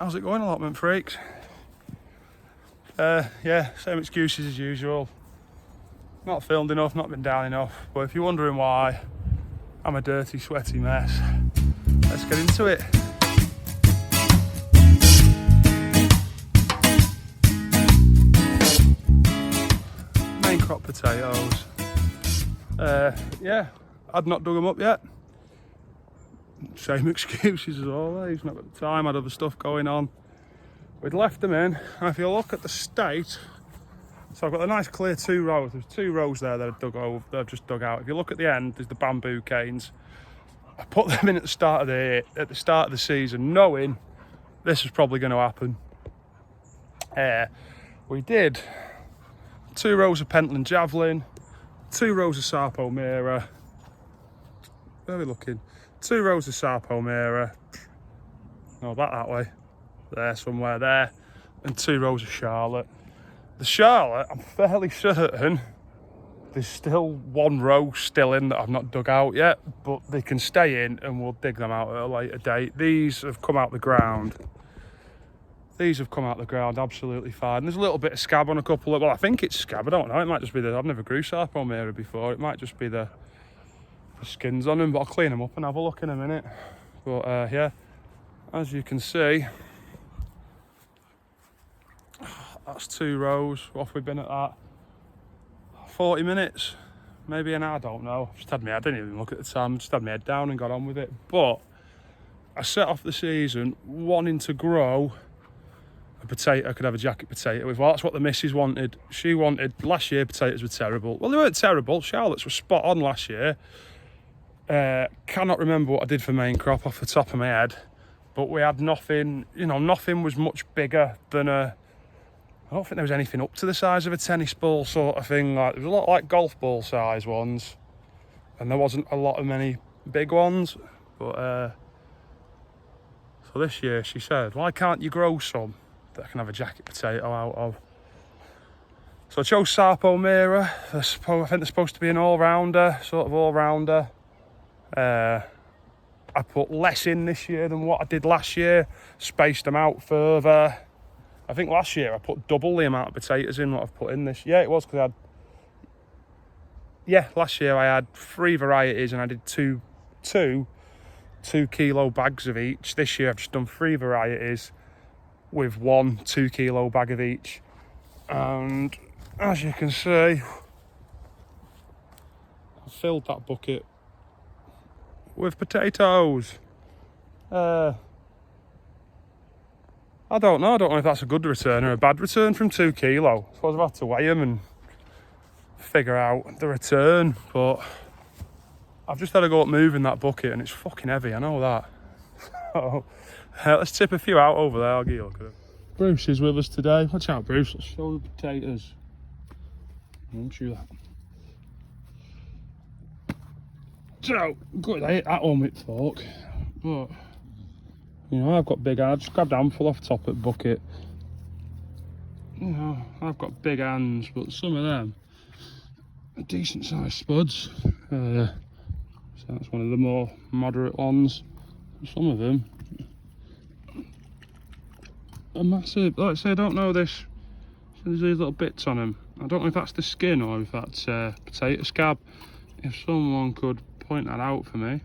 How's it going, allotment freaks? Yeah, same excuses as usual. Not filmed enough, not been down enough. But if you're wondering why I'm a dirty, sweaty mess, let's get into it. Main crop potatoes. Yeah, I'd not dug them up yet. Same excuses as always, not got the time, had other stuff going on. We'd left them in, and if you look at the state, so I've got a nice clear 2 rows. There's 2 rows there that I've just dug out. If you look at the end, there's the bamboo canes. I put them in at the start of the season, knowing this was probably going to happen. We did 2 rows of Pentland Javelin, 2 rows of Sarpo Mira. Where are we looking? 2 rows of Sarpo Mira. No, that way. There, somewhere there. And 2 rows of Charlotte. The Charlotte, I'm fairly certain there's still 1 row still in that I've not dug out yet, but they can stay in and we'll dig them out at a later date. These have come out the ground. These have come out the ground absolutely fine. There's a little bit of scab on a couple of, well, I think it's scab, I don't know. It might just be I've never grew Sarpo Mira before. It might just be the skins on them, but I'll clean them up and have a look in a minute. But yeah, as you can see, that's 2 rows. Off we've been at that 40 minutes, maybe an hour, I don't know. I didn't even look at the time, just had my head down and got on with it. But I set off the season wanting to grow a potato I could have a jacket potato with. Well, that's what the missus wanted. She wanted, last year potatoes were terrible. Well, they weren't terrible. Charlotte's were spot on last year. Cannot remember what I did for main crop off the top of my head, but we had nothing, nothing was much bigger than I don't think there was anything up to the size of a tennis ball sort of thing. Like, there was a lot like golf ball size ones, and there wasn't a lot of many big ones. But so this year she said, why can't you grow some that I can have a jacket potato out of? So I chose Sarpo Mira. I think they're supposed to be an all-rounder, sort of all-rounder. I put less in this year than what I did last year, spaced them out further. I think last year I put double the amount of potatoes in what I've put in this. Yeah, it was because last year I had 3 varieties and I did two 2-kilo bags of each. This year I've just done 3 varieties with 1 2-kilo bag of each. And as you can see, I filled that bucket with potatoes. I don't know if that's a good return or a bad return from 2 kilo. I suppose I've had to weigh them and figure out the return, but I've just had to go up moving that bucket and it's fucking heavy, I know that. So, let's tip a few out over there, I'll give you a look at them. Bruce is with us today. Watch out, Bruce, let's show the potatoes. Won't you that? So, good, I ate that one with fork, but I've got big hands. Just grabbed a handful off the top of the bucket. I've got big hands, but some of them are decent sized spuds. So that's one of the more moderate ones. Some of them are massive. Like I say, I don't know this. There's these little bits on them. I don't know if that's the skin or if that's potato scab. If someone could point that out for me,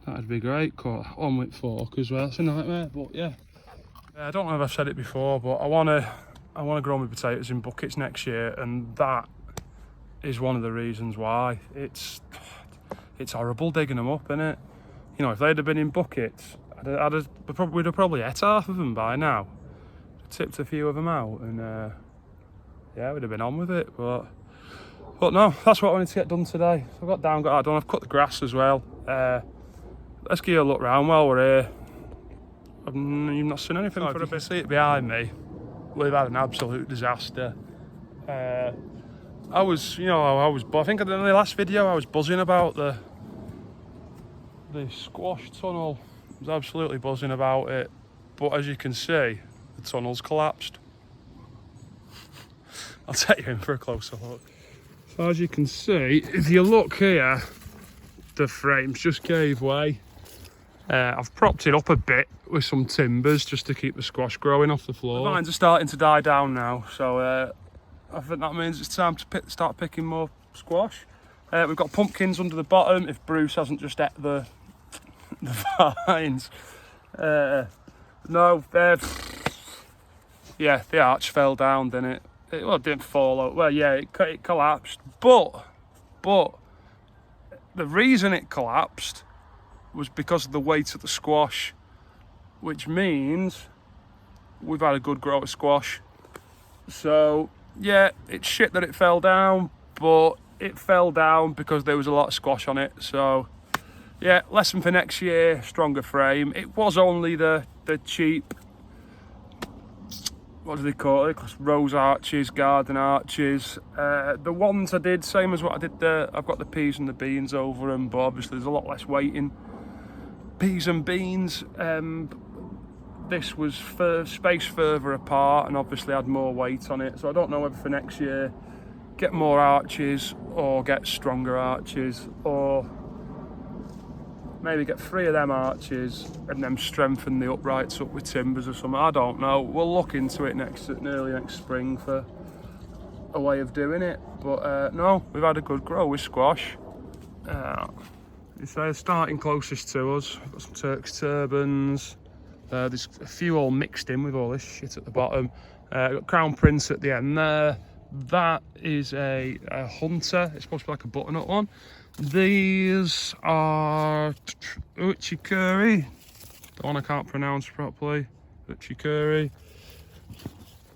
that'd be great. Caught on with fork as well. It's a nightmare, but yeah. I don't know if I've said it before, but I wanna grow my potatoes in buckets next year, and that is one of the reasons why. It's horrible digging them up, innit? If they'd have been in buckets, we'd have probably ate half of them by now. Tipped a few of them out, and yeah, we'd have been on with it. But no, that's what I wanted to get done today. So I got that done. I've cut the grass as well. Let's give you a look round while we're here. You've not seen anything for a bit. You can see it behind me. We've had an absolute disaster. I think in the last video I was buzzing about the squash tunnel. I was absolutely buzzing about it. But as you can see, the tunnel's collapsed. I'll take you in for a closer look. So as you can see, if you look here, the frames just gave way. I've propped it up a bit with some timbers just to keep the squash growing off the floor. The vines are starting to die down now, so I think that means it's time to start picking more squash. We've got pumpkins under the bottom if Bruce hasn't just ate the vines. No, yeah, the arch fell down, didn't it? Well, it didn't fall out. Well, yeah, it collapsed. But the reason it collapsed was because of the weight of the squash, which means we've had a good grow of squash. So yeah, it's shit that it fell down, but it fell down because there was a lot of squash on it. So yeah, lesson for next year, stronger frame. It was only the cheap, what do they call it? Rose arches, garden arches. The ones I did, same as what I did there. I've got the peas and the beans over them, but obviously there's a lot less weight in peas and beans. This was spaced further apart and obviously had more weight on it. So I don't know whether for next year get more arches or get stronger arches, or maybe get 3 of them arches and then strengthen the uprights up with timbers or something. I don't know. We'll look into it early next spring for a way of doing it. But no, we've had a good grow with squash. So starting closest to us, we've got some Turks turbans. There's a few all mixed in with all this shit at the bottom. Got Crown Prince at the end there. That is a hunter. It's supposed to be like a butternut one. These are Uchikuri, the one I can't pronounce properly. Uchikuri.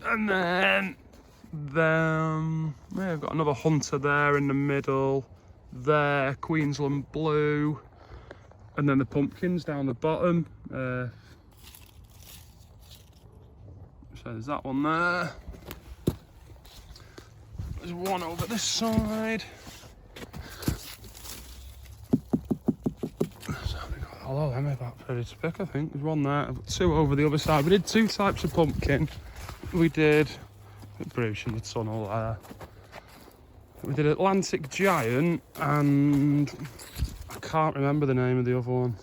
And then yeah, I've got another hunter there in the middle. There, Queensland Blue. And then the pumpkins down the bottom. So there's that one there. There's one over this side. Hello, I'm about ready to pick, I think. There's one there. I've got 2 over the other side. We did 2 types of pumpkin. We did Bruce and the tunnel there. We did Atlantic Giant and I can't remember the name of the other one.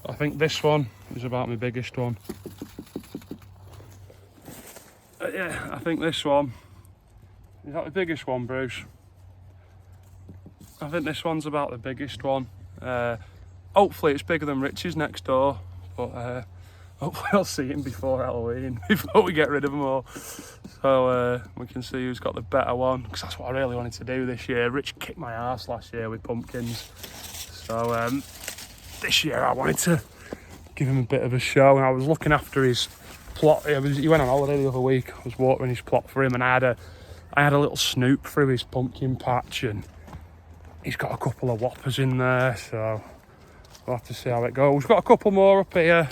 I think this one is about my biggest one. Yeah, I think this one is that the biggest one, Bruce. I think this one's about the biggest one. Hopefully it's bigger than Rich's next door, but hopefully I'll see him before Halloween, before we get rid of them all. So we can see who's got the better one, because that's what I really wanted to do this year. Rich kicked my ass last year with pumpkins. So this year I wanted to give him a bit of a show, and I was looking after his plot. He went on holiday the other week. I was watering his plot for him, and I had a little snoop through his pumpkin patch, and he's got a couple of whoppers in there, so we'll have to see how it goes. We've got a couple more up here.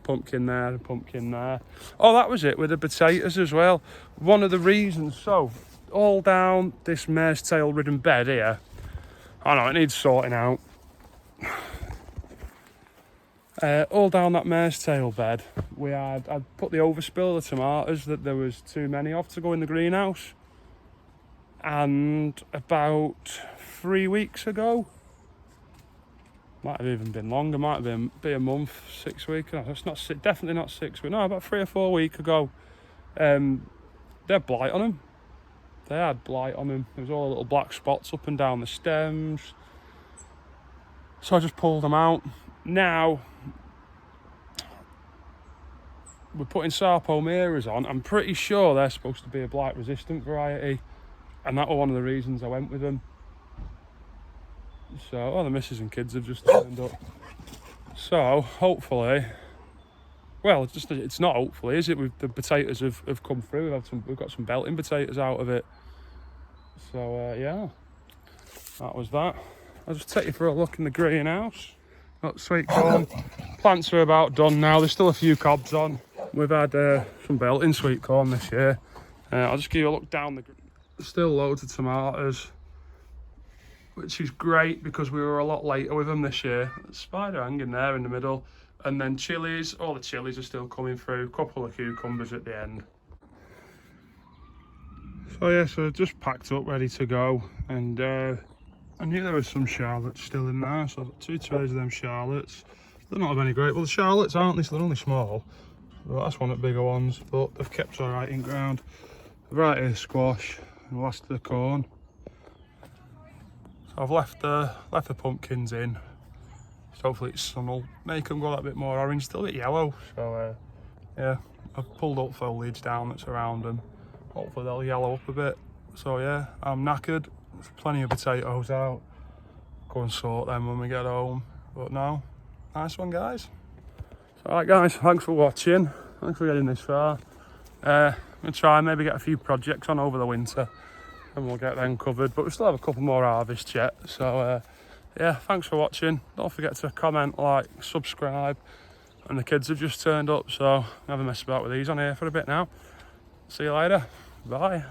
Pumpkin there, pumpkin there. Oh, that was it with the potatoes as well. One of the reasons, so all down this mare's tail ridden bed here, I know it needs sorting out. All down that mare's tail bed, I'd put the overspill of the tomatoes that there was too many of to go in the greenhouse. And about 3 weeks ago, might have even been longer, might have been a month, 6 weeks. No, it's not, definitely not 6 weeks. No, about 3 or 4 weeks ago, they had blight on them. They had blight on them. There was all little black spots up and down the stems. So I just pulled them out. Now we're putting Sarpomeras on. I'm pretty sure they're supposed to be a blight resistant variety, and that was one of the reasons I went with them. So, the missus and kids have just turned up. So, hopefully, well, it's not hopefully, is it? The potatoes have come through. We've got some belting potatoes out of it. So, yeah, that was that. I'll just take you for a look in the greenhouse. Got sweet corn. Plants are about done now. There's still a few cobs on. We've had some belting sweet corn this year. I'll just give you a look down the. There's still loads of tomatoes, which is great because we were a lot later with them this year. Spider hanging there in the middle. And then chilies. All the chilies are still coming through. A couple of cucumbers at the end. So yeah, so just packed up, ready to go. And I knew there was some Charlottes still in there, so I've got 2 trays of them Charlottes. They're not of any great, well the Charlottes aren't, they're only small. But that's one of the bigger ones, but they've kept alright in ground. A variety of squash, and the last of the corn. So I've left the pumpkins in. So hopefully it's sun will make them go that bit more orange, still a bit yellow. So yeah, I've pulled up foliage down that's around them. Hopefully they'll yellow up a bit. So yeah, I'm knackered. There's plenty of potatoes out. Go and sort them when we get home. But no, nice one guys. So alright guys, thanks for watching. Thanks for getting this far. I'm going to try and maybe get a few projects on over the winter and we'll get them covered. But we still have a couple more harvests yet. So yeah, thanks for watching. Don't forget to comment, like, subscribe. And the kids have just turned up, so I'm having messed about with these on here for a bit now. See you later. Bye.